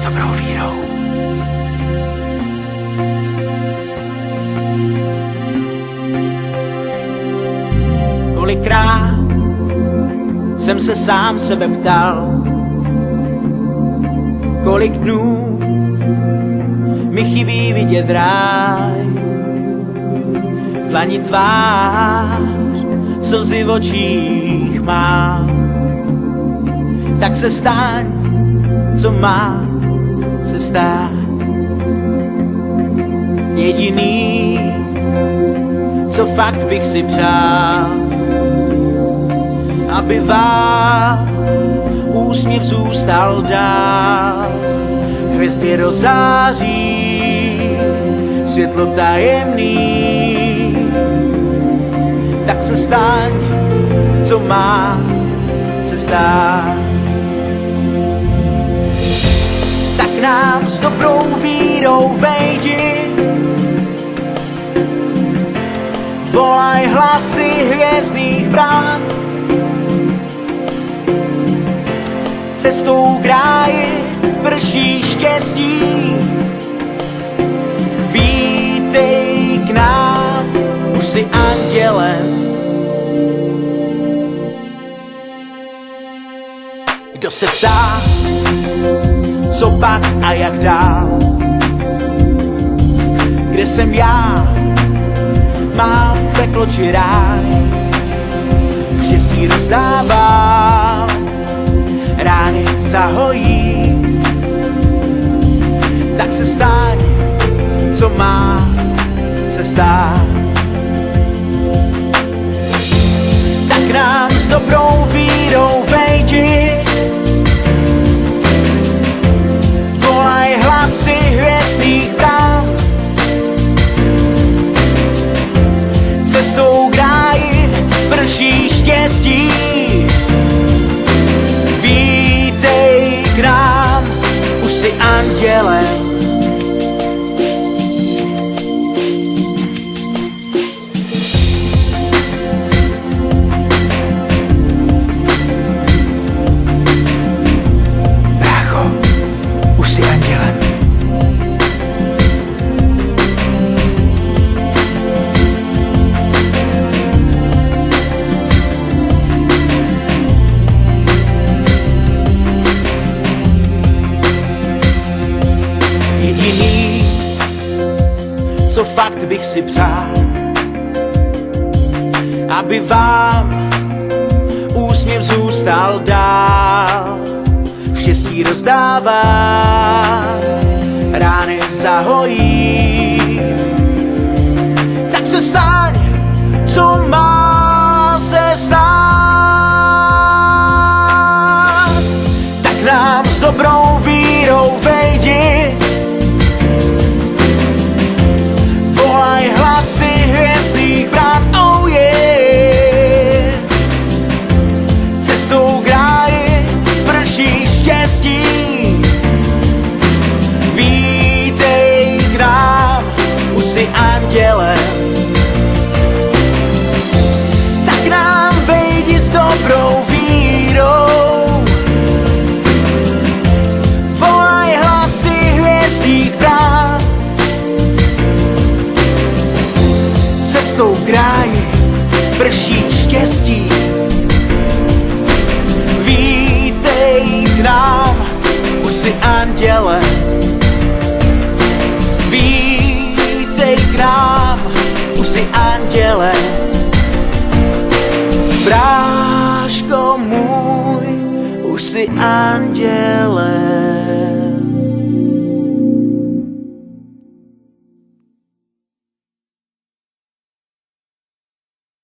dobrou vírou. Kolikrát jsem se sám sebe ptal, kolik dnů mi chybí vidět ráj. V dlani tvář, slzy v očích mám. Tak se staň, co má se stát. Jediný, co fakt bych si přál, aby vám úsměv zůstal dál. Hvězdy rozáří, světlo tajemný. Tak se staň, co má se stát. Tak nám s dobrou vírou vejdi, volaj hlasy hvězdných brán. Cestou k ráji prší štěstí, vítej k nám, už jsi andělem. Kdo se ptá, co pak a jak dál, kde jsem já, mám peklo či ráj, štěstí rozdávám, rány zahojí. Tak se staň, co má se stát. Tak nám s dobrou vírou vejdi, volaj hlasy hvězdných brán. Cestou k ráji prší štěstí, vítej k nám, už jsi andělem. Brácho, už jsi andělem. Jediný, co fakt bych si přál, aby vám úsměv zůstal dál. Štěstí rozdává, rány zahojí. Tak se staň, co má se stát. Tak nám s dobrou vírou vejdi, volaj hlasy hvězdných brán, oh yeah. Cestou k ráji prší štěstí, vítej k nám, už jsi andělem. Tak nám vejdi s dobrou vírou, volaj hlasy hvězdných brán. Cestou k ráji prší štěstí, vítej k nám, už jsi andělem. Vítej k nám, už jsi andělem. Bráško můj, už jsi andělem.